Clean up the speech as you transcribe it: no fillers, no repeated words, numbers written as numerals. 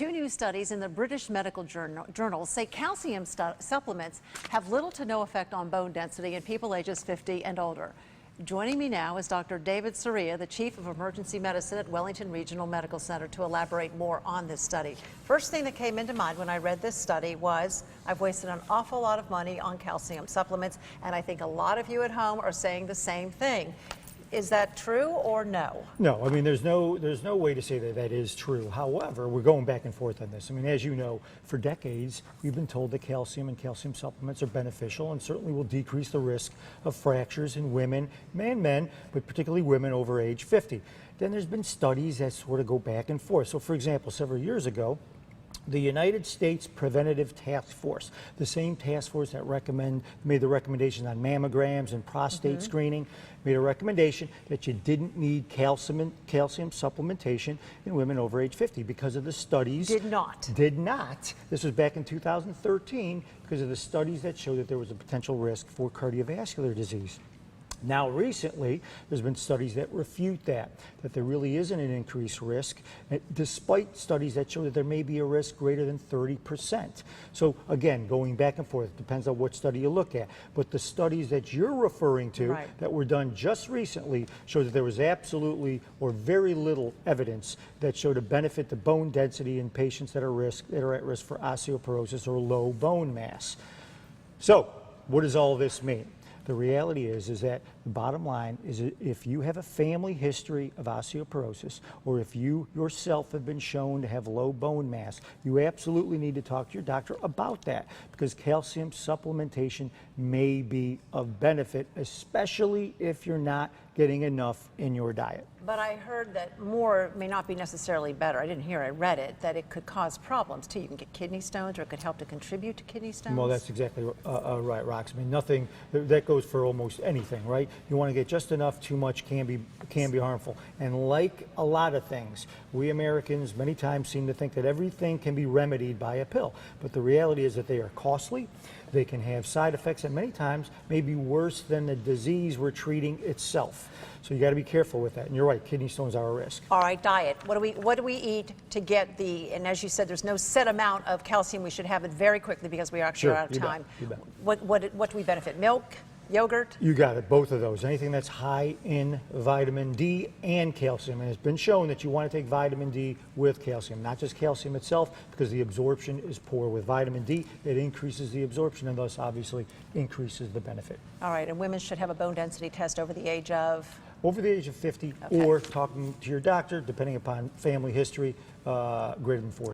Two new studies in the British Medical Journal say calcium supplements have little to no effect on bone density in people ages 50 and older. Joining me now is Dr. David Soria, the Chief of Emergency Medicine at Wellington Regional Medical Center, to elaborate more on this study. First thing that came into mind when I read this study was I've wasted an awful lot of money on calcium supplements, and I think a lot of you at home are saying the same thing. Is that true or no? No, I mean, there's no way to say that that is true. However, we're going back and forth on this. I mean, as you know, for decades, we've been told that calcium and calcium supplements are beneficial and certainly will decrease the risk of fractures in women and men, but particularly women over age 50. Then there's been studies that sort of go back and forth. So for example, several years ago, the United States Preventative Task Force, the same task force that made the recommendation on mammograms and prostate screening, made a recommendation that you didn't need calcium supplementation in women over age 50 because of the studies. Did not. This was back in 2013 because of the studies that showed that there was a potential risk for cardiovascular disease. Now recently, there's been studies that refute that there really isn't an increased risk, despite studies that show that there may be a risk greater than 30%. So again, going back and forth, depends on what study you look at. But the studies that you're referring to that were done just recently show that there was absolutely or very little evidence that showed a benefit to bone density in patients that are at risk for osteoporosis or low bone mass. So what does all this mean? The reality is that the bottom line is if you have a family history of osteoporosis, or if you yourself have been shown to have low bone mass, you absolutely need to talk to your doctor about that, because calcium supplementation may be of benefit, especially if you're not getting enough in your diet. But I heard that more may not be necessarily better. I didn't hear, I read it, that it could cause problems too. You can get kidney stones, or it could help to contribute to kidney stones. Well, that's exactly right, Rox. I mean, nothing, that goes for almost anything, right? You want to get just enough, too much can be harmful. And like a lot of things, we Americans many times seem to think that everything can be remedied by a pill. But the reality is that they are costly, they can have side effects, and many times may be worse than the disease we're treating itself. So you got to be careful with that. And you're right, kidney stones are a risk. All right, diet. What do we eat to get the, and as you said, there's no set amount of calcium. We should have it very quickly because we are actually out of time. You bet. What do we benefit? Milk? Yogurt? You got it, both of those. Anything that's high in vitamin D and calcium. And it's been shown that you want to take vitamin D with calcium, not just calcium itself, because the absorption is poor. With vitamin D, it increases the absorption and thus obviously increases the benefit. All right, and women should have a bone density test over the age of? Over the age of 50, or talking to your doctor, depending upon family history, greater than 40.